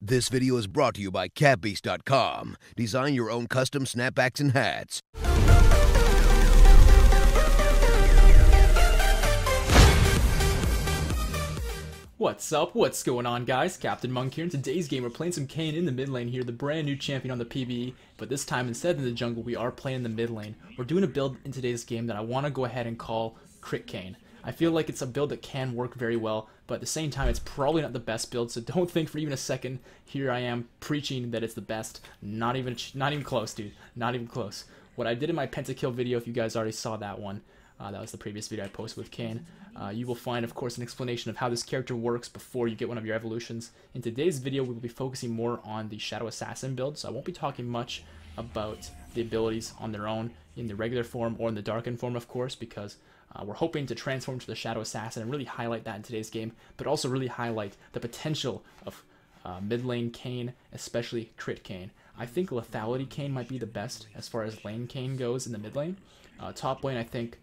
This video is brought to you by CapBeast.com. Design your own custom snapbacks and hats. What's up? What's going on, guys? CaptainMonk here. In today's game, we're playing some Kayn in the mid lane here, the brand new champion on the PvE. But this time, instead of the jungle, we are playing the mid lane. We're doing a build in today's game that I want to go ahead and call Krit Kayn. I feel like it's a build that can work very well, but at the same time, it's probably not the best build, so don't think for even a second here I am preaching that it's the best. Not even close, dude. Not even close. What I did in my pentakill video, if you guys already saw that one, that was the previous video I posted with Kayn. You will find, of course, an explanation of how this character works before you get one of your evolutions. In today's video, we will be focusing more on the Shadow Assassin build, so I won't be talking much about the abilities on their own in the regular form or in the darkened form, of course, because we're hoping to transform to the Shadow Assassin and really highlight that in today's game, but also really highlight the potential of mid lane Kayn, especially Krit Kayn. I think Lethality Kayn might be the best as far as lane Kayn goes in the mid lane. Top lane, I think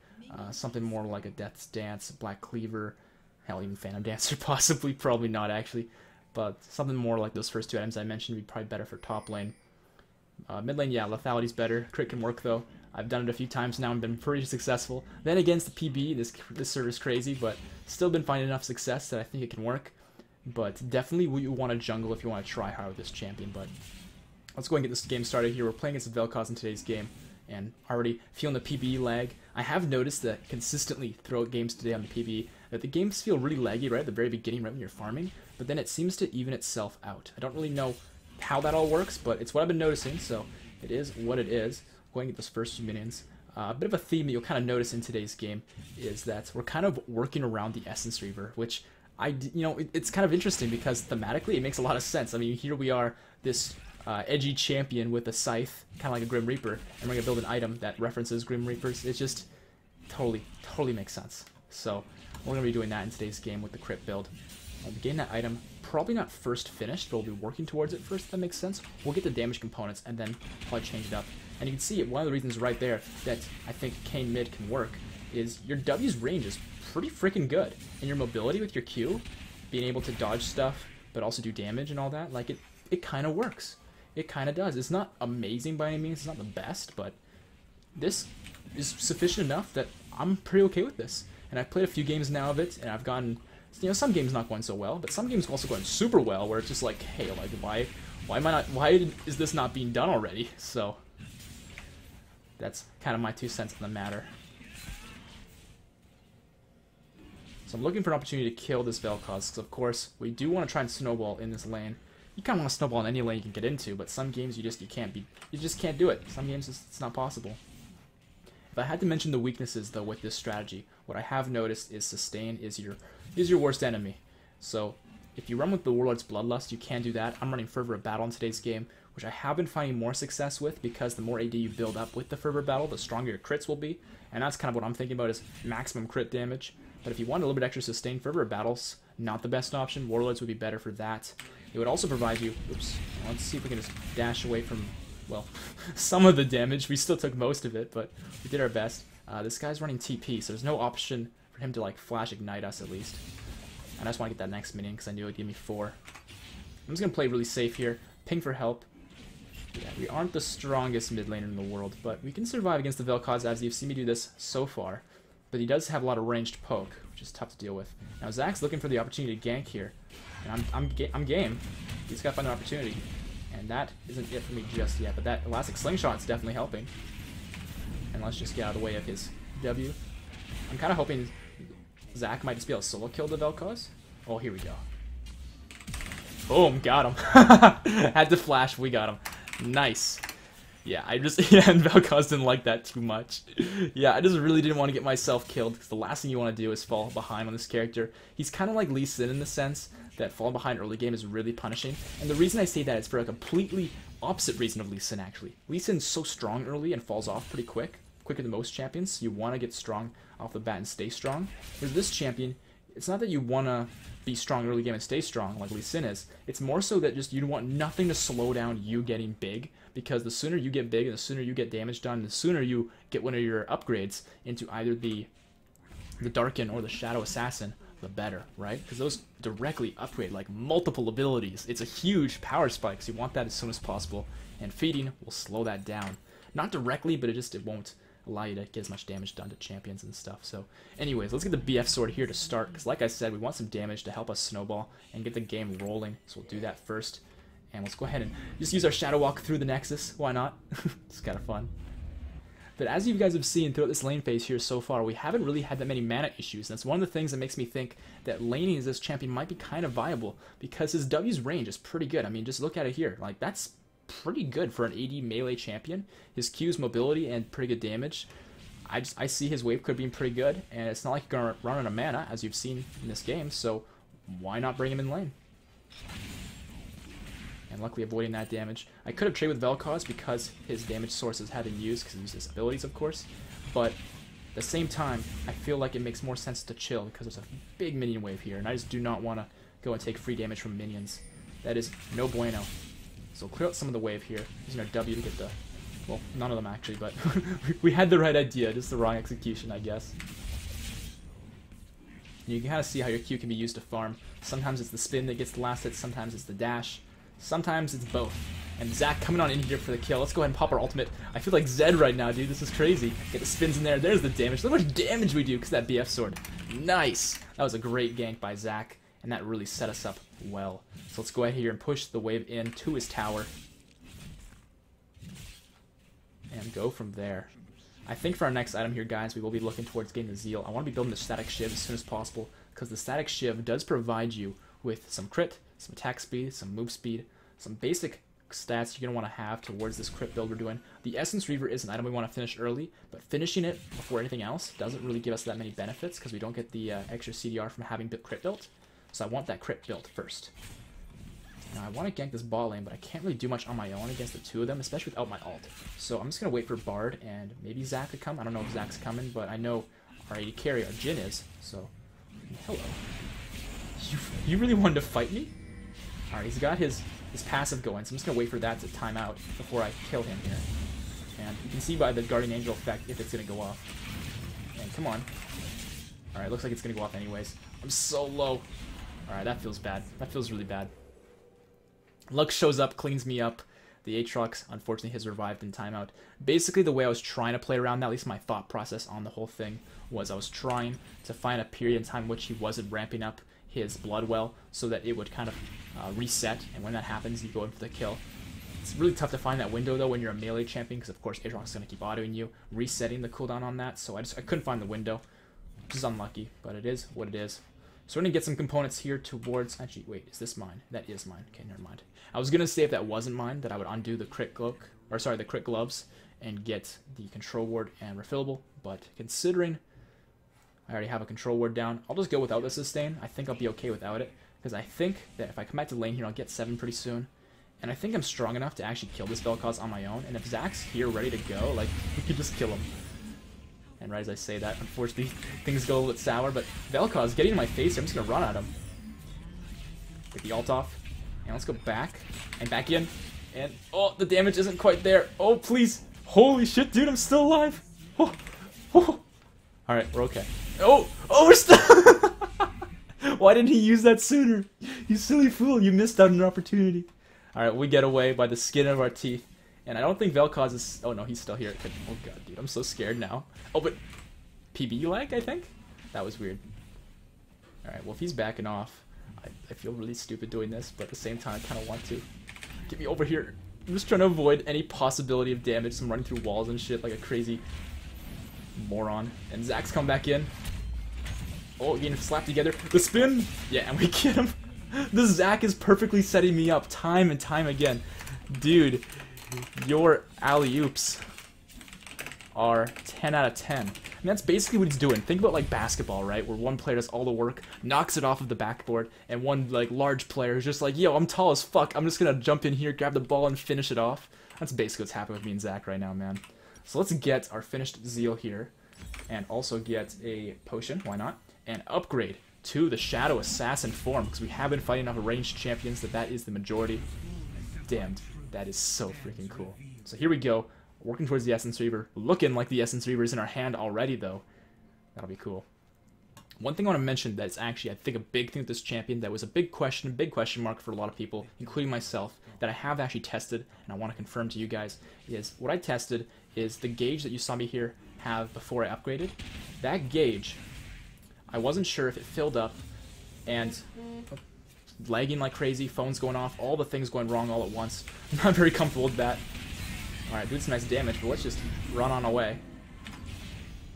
something more like a Death's Dance, Black Cleaver, hell, even Phantom Dancer, possibly, probably not actually, but something more like those first two items I mentioned would be probably better for top lane. Mid lane, yeah, Lethality's better. Crit can work though. I've done it a few times now and been pretty successful. Then against the PB, this server's crazy, but still been finding enough success that I think it can work. But definitely you want to jungle if you want to try hard with this champion. But let's go and get this game started here. We're playing against the Vel'Koz in today's game, and already feeling the PB lag. I have noticed that consistently throughout games today on the PB, that the games feel really laggy right at the very beginning, right when you're farming, but then it seems to even itself out. I don't really know how that all works, but it's what I've been noticing, so it is what it is. Going at those first few minions. A bit of a theme that you'll kind of notice in today's game is that we're kind of working around the Essence Reaver, which it's kind of interesting because thematically it makes a lot of sense. I mean, here we are, this edgy champion with a scythe, kind of like a Grim Reaper, and we're going to build an item that references Grim Reapers. It just totally makes sense. So we're going to be doing that in today's game with the Crit build. We'll be getting that item, probably not first finished, but we'll be working towards it first, if that makes sense. We'll get the damage components and then probably change it up. And you can see one of the reasons right there that I think Kayn mid can work is your W's range is pretty freaking good. And your mobility with your Q, being able to dodge stuff, but also do damage and all that, like it kind of works. It kind of does. It's not amazing by any means, it's not the best, but this is sufficient enough that I'm pretty okay with this. And I've played a few games now of it, and I've gotten, some games not going so well, but some games also going super well, where it's just like, hey, like, why is this not being done already? So that's kind of my 2 cents on the matter. So I'm looking for an opportunity to kill this Vel'Koz, because of course we do want to try and snowball in this lane. You kind of want to snowball in any lane you can get into, but some games you just can't do it. Some games it's not possible. If I had to mention the weaknesses though with this strategy, what I have noticed is sustain is your worst enemy. So if you run with the Warlord's Bloodlust, you can do that. I'm running Fervor of Battle in today's game, which I have been finding more success with because the more AD you build up with the Fervor of Battle, the stronger your crits will be. And that's kind of what I'm thinking about is maximum crit damage. But if you want a little bit extra sustain, Fervor of Battle's not the best option. Warlords would be better for that. It would also provide you, oops, let's see if we can just dash away from, well, some of the damage. We still took most of it, but we did our best. This guy's running TP, so there's no option for him to like flash ignite us at least. And I just want to get that next minion because I knew it would give me 4. I'm just going to play really safe here. Ping for help. Yeah, we aren't the strongest mid laner in the world, but we can survive against the Vel'Koz as you've seen me do this so far. But he does have a lot of ranged poke, which is tough to deal with. Now Zach's looking for the opportunity to gank here. And I'm game. He's got to find an opportunity. And that isn't it for me just yet, but that Elastic Slingshot is definitely helping. And let's just get out of the way of his W. I'm kind of hoping Zach might just be able to solo kill the Vel'Koz. Oh, here we go. Boom, got him. Had to flash, we got him. Nice. Yeah, and Vel'Koz didn't like that too much. Yeah, I just really didn't want to get myself killed, because the last thing you want to do is fall behind on this character. He's kind of like Lee Sin in the sense that falling behind early game is really punishing. And the reason I say that is for a completely opposite reason of Lee Sin, actually. Lee Sin's so strong early and falls off pretty quick, quicker than most champions, so you want to get strong off the bat and stay strong. Whereas this champion, it's not that you want to be strong early game and stay strong like Lee Sin is. It's more so that just you want nothing to slow down you getting big, because the sooner you get big and the sooner you get damage done, the sooner you get one of your upgrades into either the Darken or the Shadow Assassin, the better, right? Because those directly upgrade like multiple abilities. It's a huge power spike, so you want that as soon as possible. And feeding will slow that down. Not directly, but it won't allow you to get as much damage done to champions and stuff. So anyways, let's get the BF sword here to start, because like I said, we want some damage to help us snowball and get the game rolling. So we'll do that first. And let's go ahead and just use our Shadow Walk through the Nexus. Why not? It's kind of fun. But as you guys have seen throughout this lane phase here so far, we haven't really had that many mana issues. And that's one of the things that makes me think that laning as this champion might be kind of viable, because his W's range is pretty good. I mean, just look at it here. Like, that's pretty good for an AD melee champion. His Q's mobility and pretty good damage. I see his wave clear being pretty good, and it's not like you're going to run out of mana, as you've seen in this game, so why not bring him in lane? And luckily avoiding that damage. I could have traded with Vel'Koz because his damage sources had been used, because he used his abilities, of course. But at the same time, I feel like it makes more sense to chill, because there's a big minion wave here, and I just do not want to go and take free damage from minions. That is no bueno. So clear out some of the wave here, using our W to get the... Well, none of them actually, but we had the right idea, just the wrong execution, I guess. And you can kind of see how your Q can be used to farm. Sometimes it's the spin that gets the last hit, sometimes it's the dash. Sometimes it's both. And Zac coming on in here for the kill. Let's go ahead and pop our ultimate. I feel like Zed right now, dude. This is crazy. Get the spins in there. There's the damage. Look how much damage we do because that BF sword. Nice. That was a great gank by Zac, and that really set us up well. So let's go ahead here and push the wave in to his tower. And go from there. I think for our next item here, guys, we will be looking towards getting the Zeal. I want to be building the Static Shiv as soon as possible, because the Static Shiv does provide you with some crit, some attack speed, some move speed, some basic stats you're going to want to have towards this crit build we're doing. The Essence Reaver is an item we want to finish early, but finishing it before anything else doesn't really give us that many benefits, because we don't get the extra CDR from having crit built. So I want that crit built first. Now I want to gank this bot lane, but I can't really do much on my own against the two of them, especially without my ult. So I'm just going to wait for Bard, and maybe Zac could come. I don't know if Zac's coming, but I know our AD carry, our Jhin is, so... Hello. You really wanted to fight me? Alright, he's got his passive going, so I'm just going to wait for that to time out before I kill him here. And you can see by the Guardian Angel effect if it's going to go off. And come on. Alright, looks like it's going to go off anyways. I'm so low. Alright, that feels bad. That feels really bad. Lux shows up, cleans me up. The Aatrox, unfortunately, has revived in timeout. Basically, the way I was trying to play around that, at least my thought process on the whole thing, was I was trying to find a period in time in which he wasn't ramping up his blood well, so that it would kind of reset, and when that happens, you go in for the kill. It's really tough to find that window, though, when you're a melee champion, because, of course, Aatrox is going to keep autoing you, resetting the cooldown on that, so I couldn't find the window, which is unlucky, but it is what it is. So we're going to get some components here towards... Actually, wait, is this mine? That is mine. Okay, never mind. I was going to say if that wasn't mine, that I would undo the crit cloak, or sorry, the crit gloves, and get the control ward and refillable, but considering I already have a control ward down, I'll just go without the sustain. I think I'll be okay without it, because I think that if I come back to lane here, I'll get 7 pretty soon, and I think I'm strong enough to actually kill this Vel'Koz on my own, and if Zac's here ready to go, like, we could just kill him. And right as I say that, unfortunately, things go a little bit sour, but Vel'Koz getting in my face here, I'm just going to run at him. Get the ult off, and let's go back, and back in, and, oh, the damage isn't quite there. Oh, please. Holy shit, dude, I'm still alive. Oh, oh. Alright, we're okay. Oh, we're still... Why didn't he use that sooner? You silly fool, you missed out on an opportunity. Alright, we get away by the skin of our teeth. And I don't think Vel'Koz is... Oh, no, he's still here. Oh, God, dude, I'm so scared now. Oh, but... PB lag, I think? That was weird. Alright, well, if he's backing off, I feel really stupid doing this, but at the same time, I kind of want to. Get me over here. I'm just trying to avoid any possibility of damage. So I'm running through walls and shit like a crazy moron. And Zac's come back in. Oh, getting slapped together. The spin! Yeah, and we get him. The Zac is perfectly setting me up time and time again. Dude, your alley-oops are 10 out of 10. And that's basically what he's doing. Think about like basketball, right? Where one player does all the work, knocks it off of the backboard, and one like large player is just like, yo, I'm tall as fuck. I'm just gonna jump in here, grab the ball, and finish it off. That's basically what's happening with me and Zac right now, man. So let's get our finished Zeal here, and also get a potion, why not? And upgrade to the Shadow Assassin form, because we have been fighting off ranged champions that is the majority. Damn, that is so freaking cool. So here we go. Working towards the Essence Reaver. Looking like the Essence Reaver is in our hand already, though. That'll be cool. One thing I want to mention that's actually, I think, a big thing with this champion that was a big question mark for a lot of people, including myself, that I have actually tested, and I want to confirm to you guys, is what I tested is the gauge that you saw me here have before I upgraded. That gauge, I wasn't sure if it filled up, and lagging like crazy, phone's going off, all the things going wrong all at once. I'm not very comfortable with that. Alright, doing some nice damage, but let's just run on away.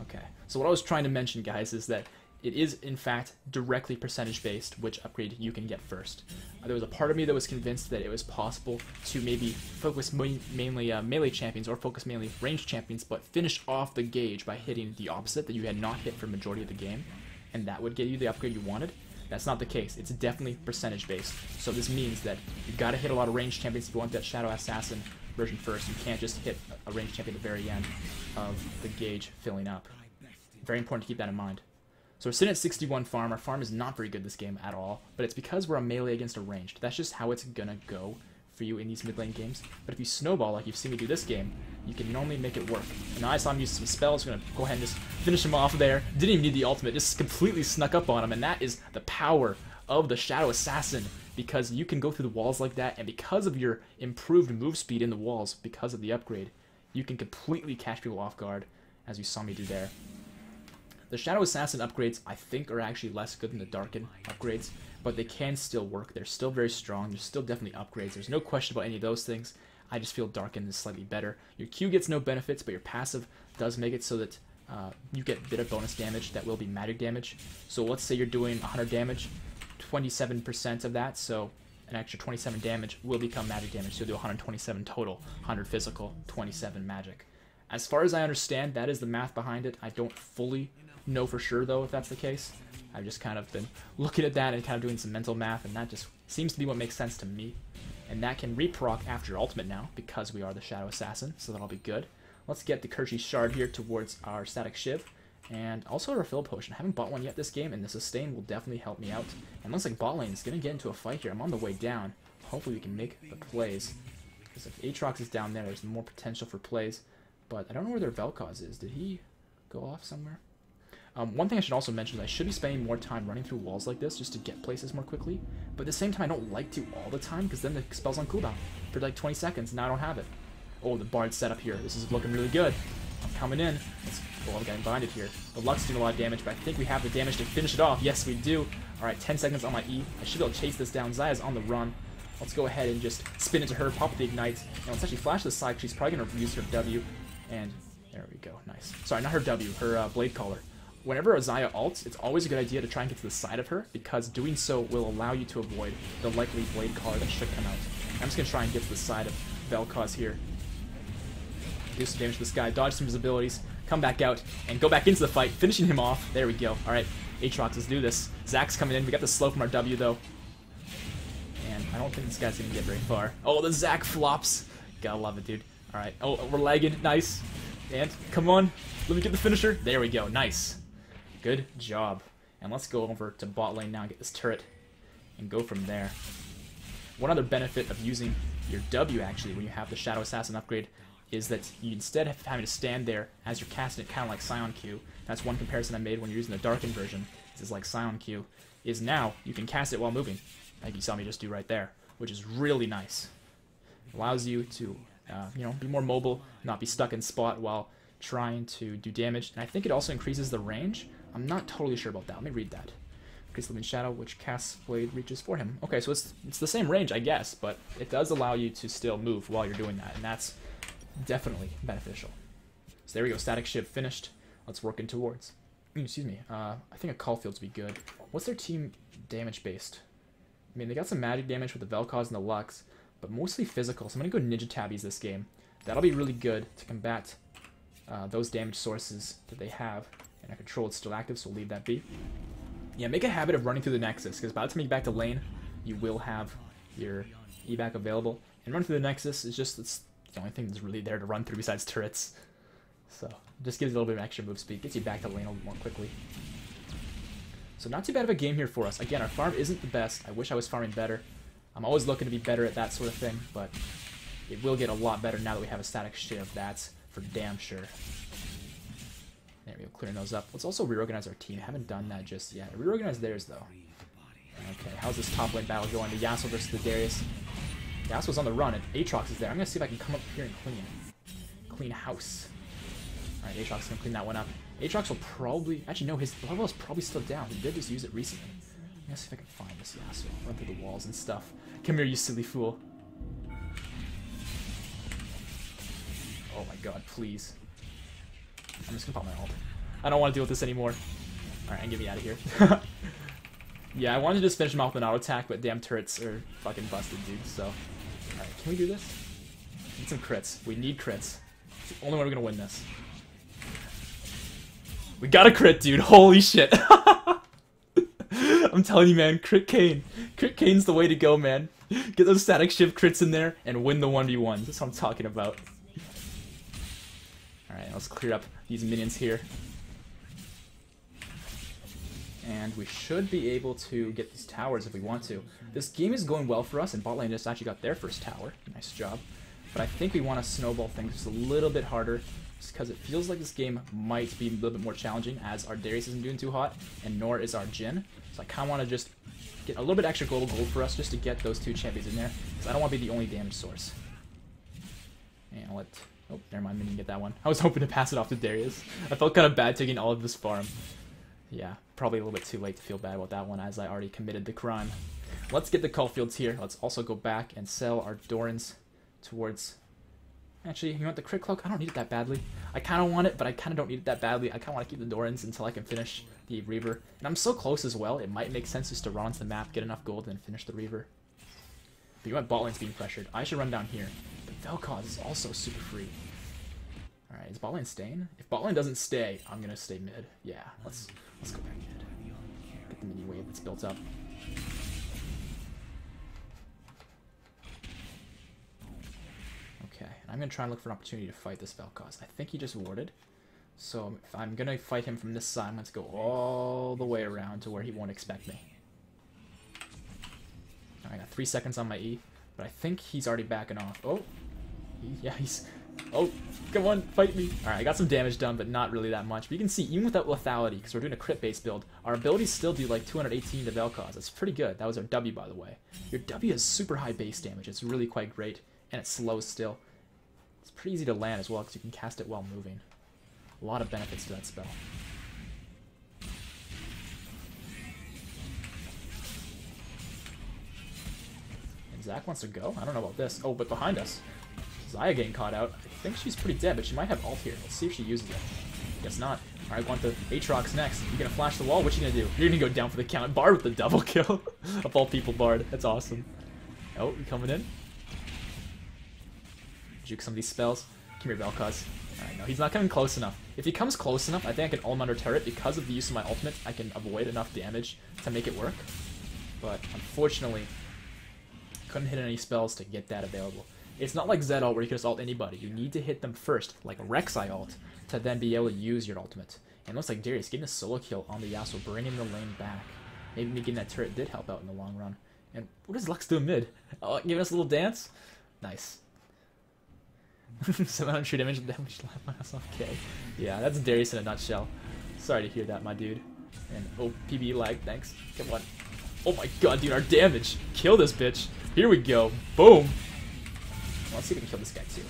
Okay, so what I was trying to mention, guys, is that it is, in fact, directly percentage-based which upgrade you can get first. There was a part of me that was convinced that it was possible to maybe focus mainly melee champions or focus mainly ranged champions, but finish off the gauge by hitting the opposite that you had not hit for the majority of the game, and that would get you the upgrade you wanted. That's not the case. It's definitely percentage-based. So this means that you've got to hit a lot of ranged champions if you want that Shadow Assassin version first. You can't just hit a ranged champion at the very end of the gauge filling up. Very important to keep that in mind. So we're sitting at 61 farm. Our farm is not very good this game at all, but it's because we're a melee against a ranged. That's just how it's gonna go for you in these mid lane games. But if you snowball like you've seen me do this game, you can normally make it work. And now I saw him use some spells. We're gonna go ahead and just finish him off there. Didn't even need the ultimate, just completely snuck up on him, and that is the power of the Shadow Assassin, because you can go through the walls like that, and because of your improved move speed in the walls, because of the upgrade, you can completely catch people off guard, as you saw me do there. The Shadow Assassin upgrades, I think, are actually less good than the Darken upgrades, but they can still work. They're still very strong. There's still definitely upgrades. There's no question about any of those things. I just feel Darken is slightly better. Your Q gets no benefits, but your passive does make it so that you get a bit of bonus damage that will be magic damage. So let's say you're doing 100 damage, 27% of that, so an extra 27 damage will become magic damage. So you'll do 127 total, 100 physical, 27 magic. As far as I understand, that is the math behind it. I don't fully know for sure, though, if that's the case. I've just kind of been looking at that and kind of doing some mental math, and that just seems to be what makes sense to me. And that can re-proc after your ultimate now, because we are the Shadow Assassin, so that'll be good. Let's get the Kershi Shard here towards our Static Shiv, and also a Refill Potion. I haven't bought one yet this game, and the Sustain will definitely help me out. And looks like bot lane is going to get into a fight here. I'm on the way down. Hopefully we can make the plays, because if Aatrox is down there, there's more potential for plays. But I don't know where their Vel'Koz is. Did he go off somewhere? One thing I should also mention is I should be spending more time running through walls like this just to get places more quickly. But at the same time, I don't like to all the time, because then the spell's on cooldown for like 20 seconds, and now I don't have it. Oh, the Bard's set up here. This is looking really good. I'm coming in. Oh, I'm getting binded here. The Lux doing a lot of damage, but I think we have the damage to finish it off. Yes, we do. Alright, 10 seconds on my E. I should be able to chase this down. Xayah's on the run. Let's go ahead and just spin into her, pop the Ignite, and let's actually flash the side. She's probably going to use her W, and there we go. Nice. Sorry, not her W, her Blade Caller. Whenever a Xayah ults, it's always a good idea to try and get to the side of her, because doing so will allow you to avoid the likely Blade Caller that should come out. I'm just going to try and get to the side of Vel'Koz here. Do some damage to this guy, dodge some of his abilities, come back out, and go back into the fight, finishing him off. There we go. Alright, Aatrox, let's do this. Zack's coming in. We got the slow from our W, though. And I don't think this guy's going to get very far. Oh, the Zack flops. Gotta love it, dude. Alright. Oh, we're lagging. Nice. And, come on. Let me get the finisher. There we go. Nice. Good job. And let's go over to bot lane now and get this turret and go from there. One other benefit of using your W, actually, when you have the Shadow Assassin upgrade, is that you, instead of having to stand there as you're casting it, kind of like Scion Q, that's one comparison I made when you're using the Darkened version, this is like Scion Q, is now you can cast it while moving, like you saw me just do right there, which is really nice. It allows you to, you know, be more mobile, not be stuck in spot while trying to do damage, and I think it also increases the range. I'm not totally sure about that. Let me read that. Increase Living Shadow, which casts Blade reaches for him. Okay, so it's the same range, I guess, but it does allow you to still move while you're doing that, and that's definitely beneficial. So there we go, Static Shiv finished. Let's work in towards. Excuse me. I think a Caulfield's be good. What's their team damage based? I mean, they got some magic damage with the Vel'Koz and the Lux, but mostly physical. So I'm gonna go Ninja Tabbies this game. That'll be really good to combat those damage sources that they have. And our control is still active, so we'll leave that be. Yeah, make a habit of running through the Nexus, because by the time you get back to lane, you will have your evac available. And running through the Nexus is just it's the only thing that's really there to run through besides turrets. So, just gives you a little bit of extra move speed, gets you back to lane a little more quickly. So not too bad of a game here for us. Again, our farm isn't the best. I wish I was farming better. I'm always looking to be better at that sort of thing, but it will get a lot better now that we have a Static Shiv, that's for damn sure. There we go, clearing those up. Let's also reorganize our team. I haven't done that just yet. Reorganize theirs, though. Okay, how's this top lane battle going? The Yasuo versus the Darius. Yasuo's on the run, and Aatrox is there. I'm going to see if I can come up here and clean house. Alright, Aatrox going to clean that one up. Aatrox will probably... Actually, no, his level is probably still down. He did just use it recently. I'm going to see if I can find this Yasuo. Run through the walls and stuff. Come here, you silly fool. Oh my god, please. I'm just going to pop my ult. I don't want to deal with this anymore. Alright, get me out of here. Yeah, I wanted to just finish him off with an auto attack, but damn turrets are fucking busted, dude. So, alright, can we do this? Need some crits. We need crits. It's the only way we're gonna win this. We got a crit, dude. Holy shit. I'm telling you, man. Krit Kayn. Krit Kayn's the way to go, man. Get those static shift crits in there and win the 1v1s. That's what I'm talking about. Alright, let's clear up these minions here. And we should be able to get these towers if we want to. This game is going well for us, and bot lane just actually got their first tower. Nice job. But I think we want to snowball things just a little bit harder, just because it feels like this game might be a little bit more challenging, as our Darius isn't doing too hot, and nor is our Jhin. So I kind of want to just get a little bit extra global gold for us just to get those two champions in there, because I don't want to be the only damage source. And I'll let... Oh, never mind, minion get that one. I was hoping to pass it off to Darius. I felt kind of bad taking all of this farm. Yeah, probably a little bit too late to feel bad about that one, as I already committed the crime. Let's get the Caulfields here. Let's also go back and sell our Dorans towards... Actually, you want the Crit Cloak? I don't need it that badly. I kind of want it, but I kind of don't need it that badly. I kind of want to keep the Dorans until I can finish the Reaver. And I'm so close as well, it might make sense just to run onto the map, get enough gold, and finish the Reaver. But you want bot lane's being pressured. I should run down here. But Vel'Koz is also super free. Alright, is bot lane staying? If bot lane doesn't stay, I'm going to stay mid. Yeah, let's go back mid. Get the mini wave that's built up. Okay, and I'm going to try and look for an opportunity to fight this Vel'Koz. I think he just warded. So if I'm going to fight him from this side, I'm going to go all the way around to where he won't expect me. I got 3 seconds on my E, but I think he's already backing off. Oh, yeah, he's... Oh, come on, fight me. Alright, I got some damage done, but not really that much. But you can see, even without lethality, because we're doing a crit-based build, our abilities still do like 218 to Vel'Koz. That's pretty good. That was our W, by the way. Your W has super high base damage. It's really quite great, and it slows still. It's pretty easy to land as well, because you can cast it while moving. A lot of benefits to that spell. And Zach wants to go? I don't know about this. Oh, but behind us. Xayah getting caught out. I think she's pretty dead, but she might have ult here. Let's see if she uses it. Guess not. Alright, want the Aatrox next. You're gonna flash the wall? What you gonna do? You're gonna go down for the count. Bard with the double kill. Of all people, Bard. That's awesome. Oh, you coming in? Juke some of these spells. Come here, Vel'Koz. Alright, no, he's not coming close enough. If he comes close enough, I think I can ult him under turret. Because of the use of my ultimate, I can avoid enough damage to make it work. But, unfortunately, couldn't hit any spells to get that available. It's not like Zed ult where you can just ult anybody. You need to hit them first, like a Rek'Sai ult, to then be able to use your ultimate. And it looks like Darius getting a solo kill on the Yasuo, bringing the lane back. Maybe me getting that turret did help out in the long run. And what is Lux doing mid? Oh, giving us a little dance? Nice. 700 true damage, laugh my ass off. Okay. Yeah, that's Darius in a nutshell. Sorry to hear that, my dude. And oh, PB lag, thanks. Come on. Oh my god, dude, our damage. Kill this bitch. Here we go. Boom. Let's see if we can kill this guy too.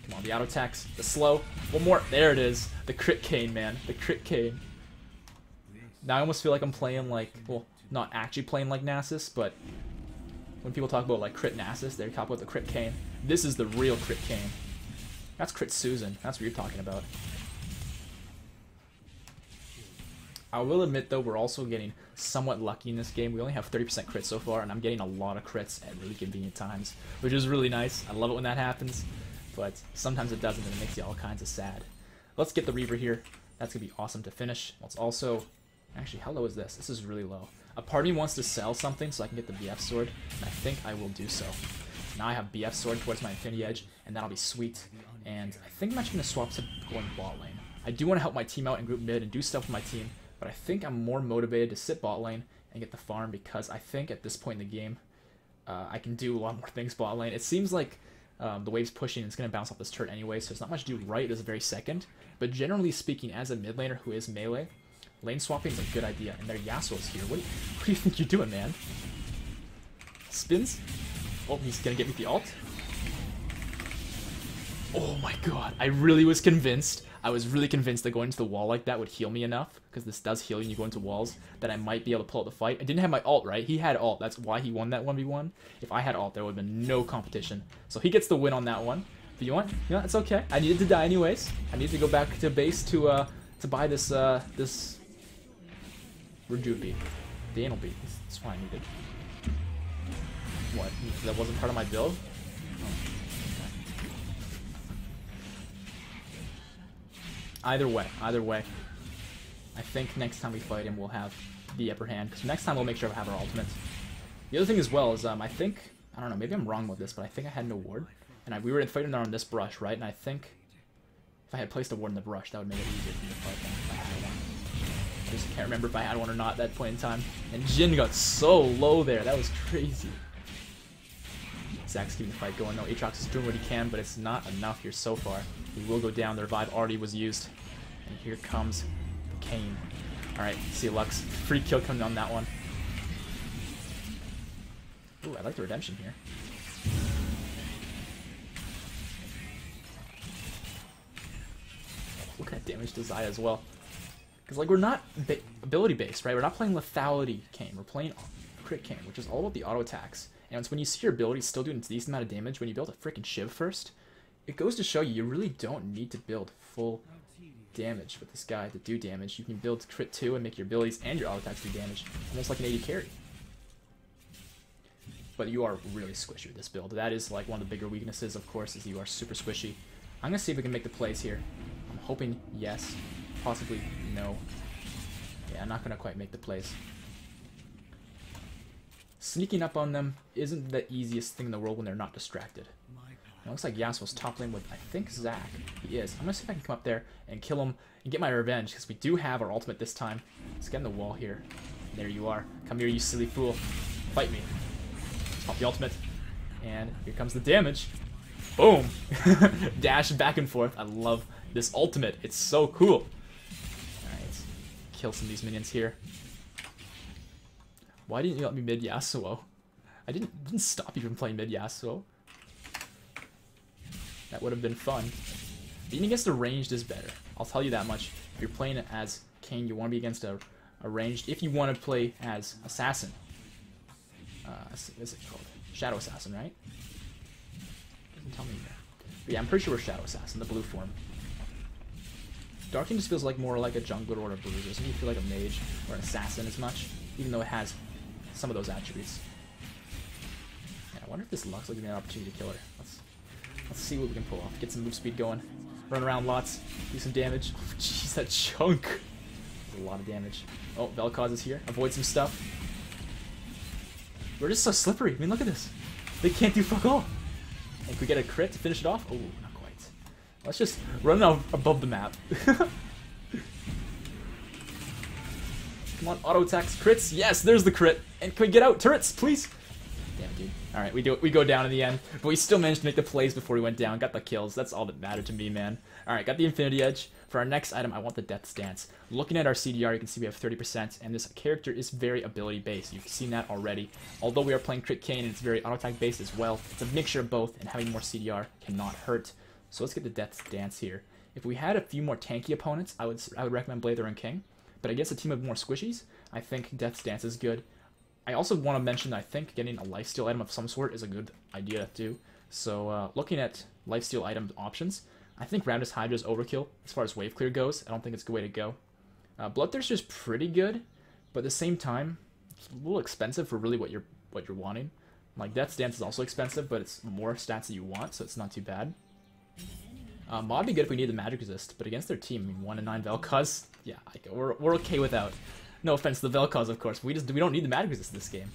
Come on, the auto attacks, the slow. One more. There it is. The Krit Kayn, man. The Krit Kayn. Now I almost feel like I'm playing like, well, not actually playing like Nasus, but when people talk about like Crit Nasus, they talk about the Krit Kayn. This is the real Krit Kayn. That's Crit Susan. That's what you're talking about. I will admit, though, we're also getting somewhat lucky in this game. We only have 30% crits so far, and I'm getting a lot of crits at really convenient times, which is really nice. I love it when that happens, but sometimes it doesn't, and it makes you all kinds of sad. Let's get the Reaver here. That's going to be awesome to finish. Let's also... Actually, how low is this? This is really low. A part of me wants to sell something so I can get the BF Sword, and I think I will do so. Now I have BF Sword towards my Infinity Edge, and that'll be sweet. And I think I'm actually going to swap to going bot lane. I do want to help my team out and group mid and do stuff with my team, but I think I'm more motivated to sit bot lane and get the farm because I think at this point in the game, I can do a lot more things bot lane. It seems like The wave's pushing, and it's going to bounce off this turret anyway, so it's not much to do right this very second. But generally speaking, as a mid laner who is melee, lane swapping is a good idea. And their Yasuo's here. What do you think you're doing, man? Spins. Oh, he's going to get me the ult. Oh my god. I really was convinced. I was really convinced that going into the wall like that would heal me enough, because this does heal when you go into walls, that I might be able to pull out the fight. I didn't have my ult, right? He had ult. That's why he won that 1v1. If I had ult, there would have been no competition. So he gets the win on that one. But you know what? You know, it's okay. I needed to die anyways. I needed to go back to base to buy this this Rejuve bead. The anal bead. That's what I needed. What? That wasn't part of my build? Either way, I think next time we fight him, we'll have the upper hand. Because next time we'll make sure we have our ultimate. The other thing as well is, I think, I don't know, maybe I'm wrong with this, but I think I had an award. And we were fighting there on this brush, right? And I think if I had placed a ward in the brush, that would make it easier for me to fight them if I had one. I just can't remember if I had one or not at that point in time. And Jin got so low there. That was crazy. Zach's keeping the fight going. No, Aatrox is doing what he can, but it's not enough here so far. He will go down. The revive already was used. And here comes Kayn. Alright, see you, Lux. Free kill coming on that one. Ooh, I like the redemption here. Look at that damage to Xayah as well. Because, like, we're not ability-based, right? We're not playing lethality Kayn. We're playing Krit Kayn, which is all about the auto attacks. And it's when you see your abilities still doing a decent amount of damage, when you build a freaking Shiv first, it goes to show you really don't need to build full damage with this guy to do damage. You can build crit 2 and make your abilities and your auto attacks do damage, almost like an AD carry. But you are really squishy with this build. That is like one of the bigger weaknesses, of course, is you are super squishy. I'm going to see if we can make the plays here. I'm hoping yes, possibly no. Yeah, I'm not going to quite make the plays. Sneaking up on them isn't the easiest thing in the world when they're not distracted. It looks like Yasuo's top lane with, I think, Zach. He is. I'm going to see if I can come up there and kill him and get my revenge, because we do have our ultimate this time. Let's get in the wall here. There you are. Come here, you silly fool. Fight me. Pop the ultimate. And here comes the damage. Boom! Dash back and forth. I love this ultimate. It's so cool. Alright. Kill some of these minions here. Why didn't you let me mid Yasuo? I didn't stop you from playing mid Yasuo. That would have been fun. Being against a ranged is better. I'll tell you that much. If you're playing it as Kayn, you want to be against a ranged. If you want to play as Assassin. What is it called? Shadow Assassin, right? Doesn't tell me here. But yeah, I'm pretty sure we're Shadow Assassin, the blue form. Darkin just feels like more like a jungler or a bruiser. Doesn't even feel like a mage or an assassin as much, even though it has some of those attributes. Yeah, I wonder if this Lux will give me an opportunity to kill her. Let's see what we can pull off. Get some move speed going. Run around lots. Do some damage. Oh, jeez, that chunk. That's a lot of damage. Oh, Vel'Koz is here. Avoid some stuff. We're just so slippery. I mean, look at this. They can't do fuck all. And can we get a crit to finish it off? Oh, not quite. Let's just run out above the map. Come on, auto attacks, crits. Yes, there's the crit. And can we get out? Turrets, please. Damn, dude. Alright, we go down in the end. But we still managed to make the plays before we went down. Got the kills. That's all that mattered to me, man. Alright, got the Infinity Edge. For our next item, I want the Death's Dance. Looking at our CDR, you can see we have 30%, and this character is very ability-based. You've seen that already. Although we are playing Krit Kayn, and it's very auto-attack-based as well, it's a mixture of both, and having more CDR cannot hurt. So let's get the Death's Dance here. If we had a few more tanky opponents, I would recommend Blazer and King. But against a team of more squishies, I think Death's Dance is good. I also want to mention that I think getting a lifesteal item of some sort is a good idea too. So looking at lifesteal item options, I think Ramdus Hydra is overkill as far as wave clear goes. I don't think it's a good way to go. Bloodthirster is pretty good, but at the same time, it's a little expensive for really what you're wanting. Like Death's Dance is also expensive, but it's more stats that you want, so it's not too bad. Mod would be good if we need the magic resist, but against their team, I mean, 1 and 9 Vel'Koz, yeah, we're okay without. No offense to the Vel'Koz, of course. We don't need the magic resist in this game.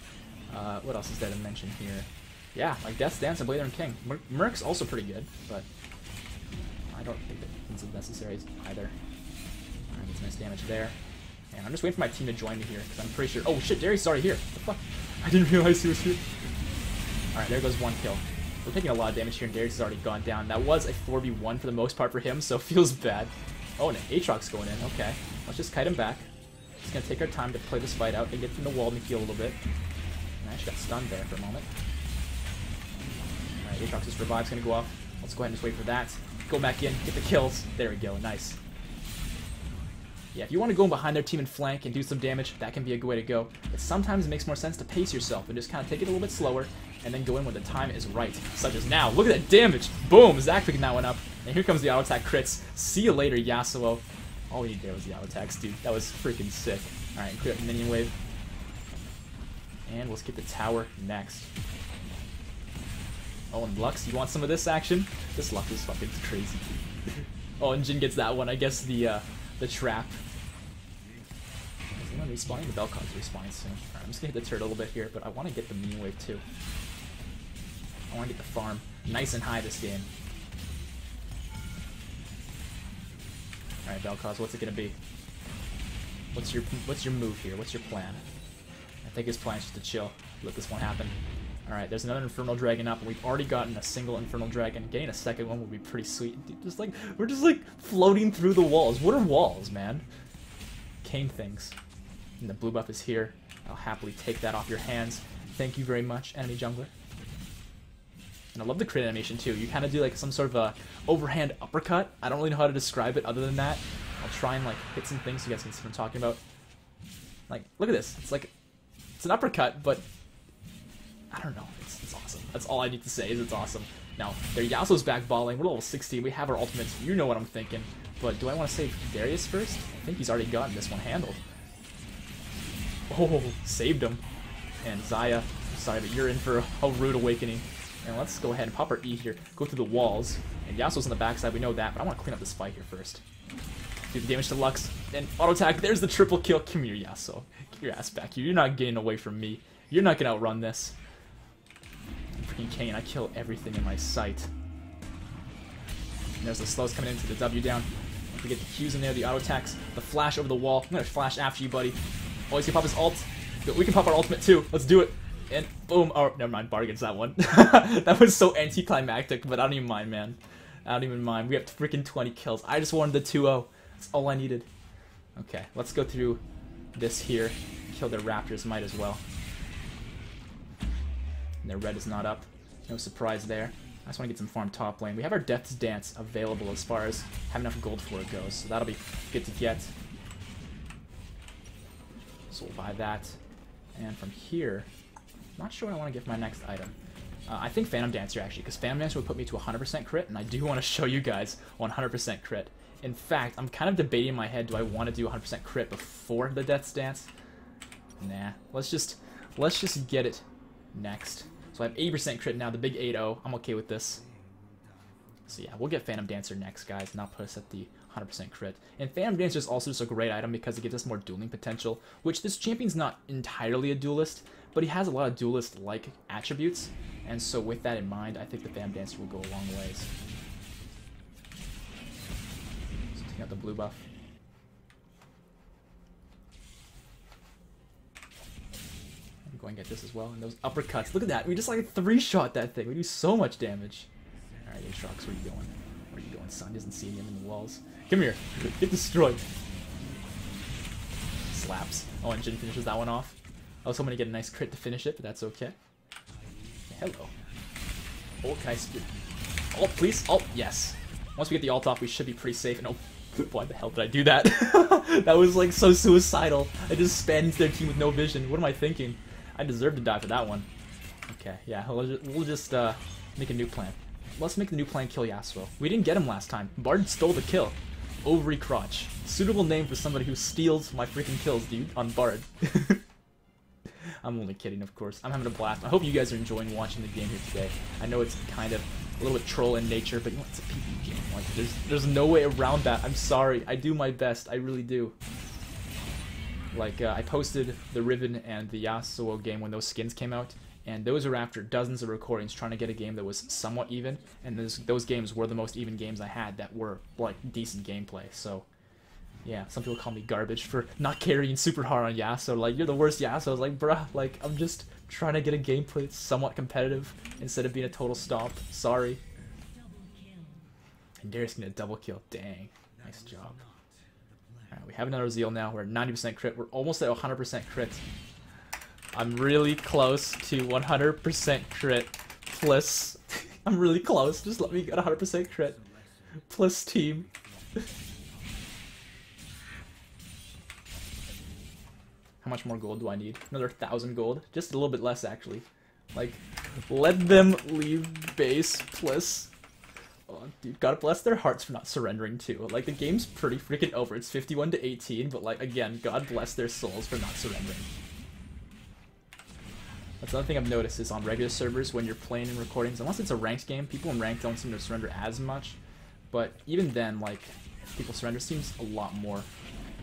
What else is there to mention here? Yeah, like Death's Dance and Blazer and King. Merc's also pretty good, but I don't think that it's necessary either. Alright, gets nice damage there. And I'm just waiting for my team to join me here, because I'm pretty sure... Oh shit, Darius is already here. What the fuck? I didn't realize he was here. Alright, there goes one kill. We're taking a lot of damage here, and Darius has already gone down. That was a 4v1 for the most part for him, so it feels bad. Oh, and an Aatrox's going in. Okay. Let's just kite him back. Just gonna take our time to play this fight out and get from the wall and heal a little bit. And I actually got stunned there for a moment. Alright, Aatrox's revive's gonna go off. Let's go ahead and just wait for that. Go back in, get the kills. There we go, nice. Yeah, if you want to go in behind their team and flank and do some damage, that can be a good way to go. But sometimes it makes more sense to pace yourself and just kind of take it a little bit slower and then go in when the time is right. Such as now. Look at that damage! Boom! Zac picking that one up. And here comes the auto attack crits. See you later, Yasuo. All we need there was the auto attacks, dude. That was freaking sick. Alright, crit minion wave. And let's get the tower next. Oh, and Lux, you want some of this action? This Lux is fucking crazy. Oh, and Jhin gets that one. I guess the trap. Is anyone respawning? The Belcon's respawning soon. Alright, I'm just gonna hit the turret a little bit here, but I want to get the minion wave too. I want to get the farm nice and high this game. Alright, Belcos, what's it gonna be? What's your move here? What's your plan? I think his plan is just to chill. Let this one happen. Alright, there's another Infernal Dragon up, and we've already gotten a single Infernal Dragon. Getting a second one would be pretty sweet. Dude, we're just like floating through the walls. What are walls, man? Kayn things. And the blue buff is here. I'll happily take that off your hands. Thank you very much, enemy jungler. And I love the crit animation too. You kind of do like some sort of a overhand uppercut. I don't really know how to describe it other than that. I'll try and like hit some things so you guys can see what I'm talking about. Like, look at this. It's like, it's an uppercut, but I don't know. It's awesome. That's all I need to say is it's awesome. Now, their Yasuo's back balling. We're level 16. We have our ultimates. You know what I'm thinking. But do I want to save Darius first? I think he's already gotten this one handled. Oh, saved him. And Xayah, sorry, but you're in for a rude awakening. And let's go ahead and pop our E here. Go through the walls. And Yasuo's on the backside. We know that. But I want to clean up this fight here first. Do the damage to Lux. And auto attack. There's the triple kill. Come here, Yasuo. Get your ass back here. You're not getting away from me. You're not going to outrun this. Freaking Kayn, I kill everything in my sight. And there's the slows coming into the W down. Don't forget the Qs in there, the auto attacks, the flash over the wall. I'm gonna flash after you, buddy. Oh, he's gonna pop his ult. We can pop our ultimate too. Let's do it. And boom. Oh, never mind. Bard gets that one. That was so anticlimactic, but I don't even mind, man. I don't even mind. We have freaking 20 kills. I just wanted the 2-0. That's all I needed. Okay, let's go through this here. Kill their Raptors, might as well. And their red is not up. No surprise there. I just want to get some farm top lane. We have our Death's Dance available as far as having enough gold for it goes, so that'll be good to get. So we'll buy that. And from here, I'm not sure what I want to get for my next item. I think Phantom Dancer, actually, because Phantom Dancer would put me to 100% crit, and I do want to show you guys 100% crit. In fact, I'm kind of debating in my head, do I want to do 100% crit before the Death's Dance? Nah, let's just get it next. So I have 80% crit now, the big 8-0. I'm okay with this. So yeah, we'll get Phantom Dancer next, guys, and I'll put us at the 100% crit. And Phantom Dancer is also just a great item because it gives us more dueling potential, which this champion's not entirely a duelist, but he has a lot of duelist-like attributes. And so with that in mind, I think the Phantom Dancer will go a long ways. So taking out the blue buff. Go and get this as well, and those uppercuts. Look at that. We just like 3-shot that thing. We do so much damage. Alright, Aatrox, where are you going? Where are you going, son? He doesn't see him in the walls. Come here. Get destroyed. Slaps. Oh, and Jhin finishes that one off. I was hoping to get a nice crit to finish it, but that's okay. Hello. Oh, can I speak? Ult, please. Ult, yes. Once we get the ult off, we should be pretty safe. And oh, why the hell did I do that? That was like so suicidal. I just spammed into their team with no vision. What am I thinking? I deserve to die for that one. Okay, yeah, we'll just make a new plan. Let's make the new plan kill Yasuo. We didn't get him last time. Bard stole the kill. Ovary Crotch. Suitable name for somebody who steals my freaking kills, dude, on Bard. I'm only kidding, of course. I'm having a blast. I hope you guys are enjoying watching the game here today. I know it's kind of a little bit troll in nature, but you know, it's a PvP game. Like, there's no way around that. I'm sorry. I do my best. I really do. Like, I posted the Riven and the Yasuo game when those skins came out, and those were after dozens of recordings trying to get a game that was somewhat even, and those games were the most even games I had that were, like, decent gameplay, so, yeah, some people call me garbage for not carrying super hard on Yasuo, like, you're the worst Yasuo. I was like, bruh, like, I'm just trying to get a gameplay that's somewhat competitive instead of being a total stomp. Sorry. And Darius getting a double kill. Dang. Nice job. Alright, we have another Zeal now. We're at 90% crit. We're almost at 100% crit. I'm really close to 100% crit. Plus, I'm really close. Just let me get 100% crit. Plus team. How much more gold do I need? Another 1,000 gold. Just a little bit less, actually. Like, let them leave base, plus. Oh, dude, God bless their hearts for not surrendering too. Like, the game's pretty freaking over. It's 51-18, but like, again, God bless their souls for not surrendering. That's another thing I've noticed is on regular servers, when you're playing in recordings, unless it's a ranked game, people in ranked don't seem to surrender as much. But even then, like, people surrender seems a lot more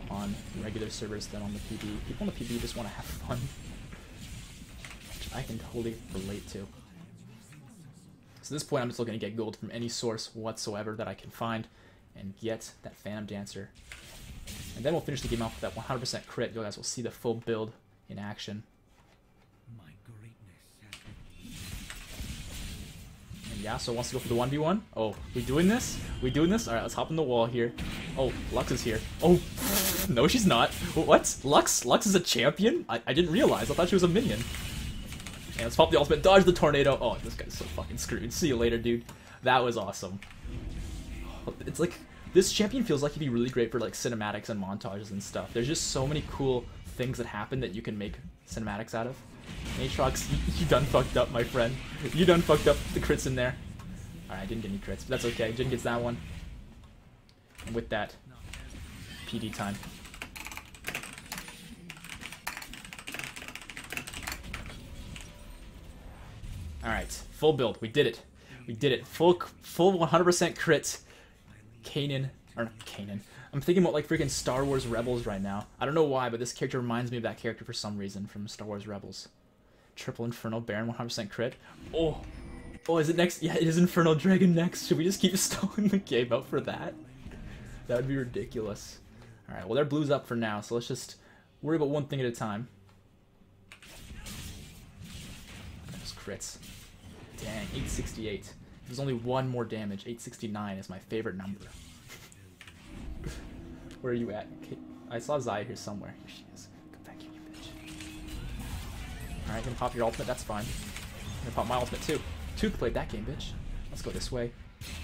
on regular servers than on the PB. People on the PB just want to have fun, which I can totally relate to. So at this point, I'm just looking to get gold from any source whatsoever that I can find and get that Phantom Dancer. And then we'll finish the game off with that 100% crit. You guys will see the full build in action. And Yasuo wants to go for the 1v1. Oh, we doing this? We doing this? Alright, let's hop on the wall here. Oh, Lux is here. Oh, no she's not. What? Lux? Lux is a champion? I didn't realize. I thought she was a minion. And let's pop the ultimate, dodge the tornado. Oh, this guy's so fucking screwed. See you later, dude. That was awesome. It's like, this champion feels like he'd be really great for like cinematics and montages and stuff. There's just so many cool things that happen that you can make cinematics out of. Aatrox, you done fucked up, my friend. You done fucked up the crits in there. Alright, I didn't get any crits, but that's okay. Jin gets that one. And with that, PD time. Alright, full build. We did it. We did it. Full 100% crit. Kayn, or not Kayn. I'm thinking about like freaking Star Wars Rebels right now. I don't know why, but this character reminds me of that character for some reason from Star Wars Rebels. Triple Inferno Baron, 100% crit. Oh, oh, is it next? Yeah, it is Inferno Dragon next. Should we just keep stalling the game out for that? That would be ridiculous. Alright, well, their blue's up for now, so let's just worry about one thing at a time. Those crits. Dang, 868. There's only one more damage. 869 is my favorite number. Where are you at? Okay. I saw Zaya here somewhere. Here she is. Come back here, you bitch. Alright, gonna pop your ultimate, that's fine. I'm gonna pop my ultimate too. Tooth played that game, bitch. Let's go this way.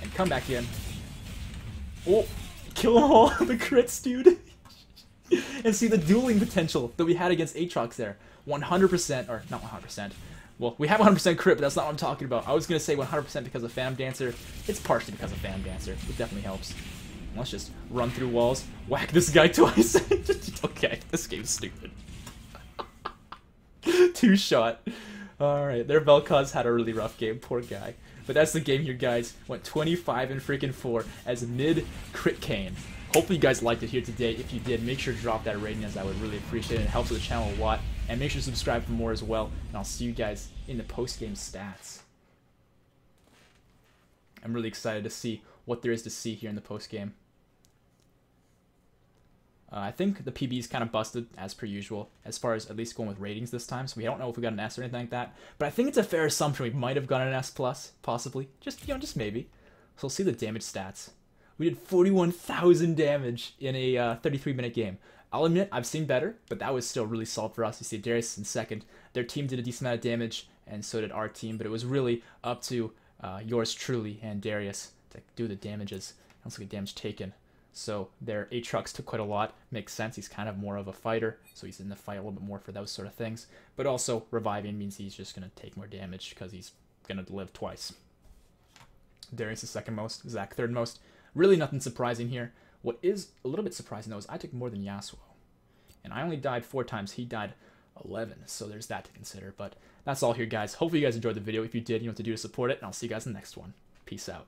And come back in. Oh! Kill them all! The crits, dude! And see the dueling potential that we had against Aatrox there. 100%, or not 100%. Well, we have 100% crit, but that's not what I'm talking about. I was gonna say 100% because of Phantom Dancer. It's partially because of Phantom Dancer. It definitely helps. Let's just run through walls, whack this guy twice. Okay, this game's stupid. Two-shot. Alright, their Vel'Koz had a really rough game, poor guy. But that's the game here, guys. Went 25 and freaking 4 as mid Krit Kayn. Hopefully you guys liked it here today. If you did, make sure to drop that rating, as I would really appreciate it. It helps with the channel a lot. And make sure to subscribe for more as well. And I'll see you guys in the post-game stats. I'm really excited to see what there is to see here in the post-game. I think the PB is kind of busted, as per usual, as far as at least going with ratings this time. So we don't know if we got an S or anything like that. But I think it's a fair assumption we might have gotten an S+, possibly. Just, you know, just maybe. So we'll see the damage stats. We did 41,000 damage in a 33-minute game. I'll admit, I've seen better, but that was still really solid for us. You see Darius in second. Their team did a decent amount of damage, and so did our team. But it was really up to yours truly and Darius to do the damages. Let's look at damage taken. So their Aatrox took quite a lot. Makes sense. He's kind of more of a fighter, so he's in the fight a little bit more for those sort of things. But also, reviving means he's just going to take more damage because he's going to live twice. Darius is second most. Zach third most. Really nothing surprising here. What is a little bit surprising, though, is I took more than Yasuo. And I only died 4 times. He died 11. So there's that to consider. But that's all here, guys. Hopefully you guys enjoyed the video. If you did, you know what to do to support it. And I'll see you guys in the next one. Peace out.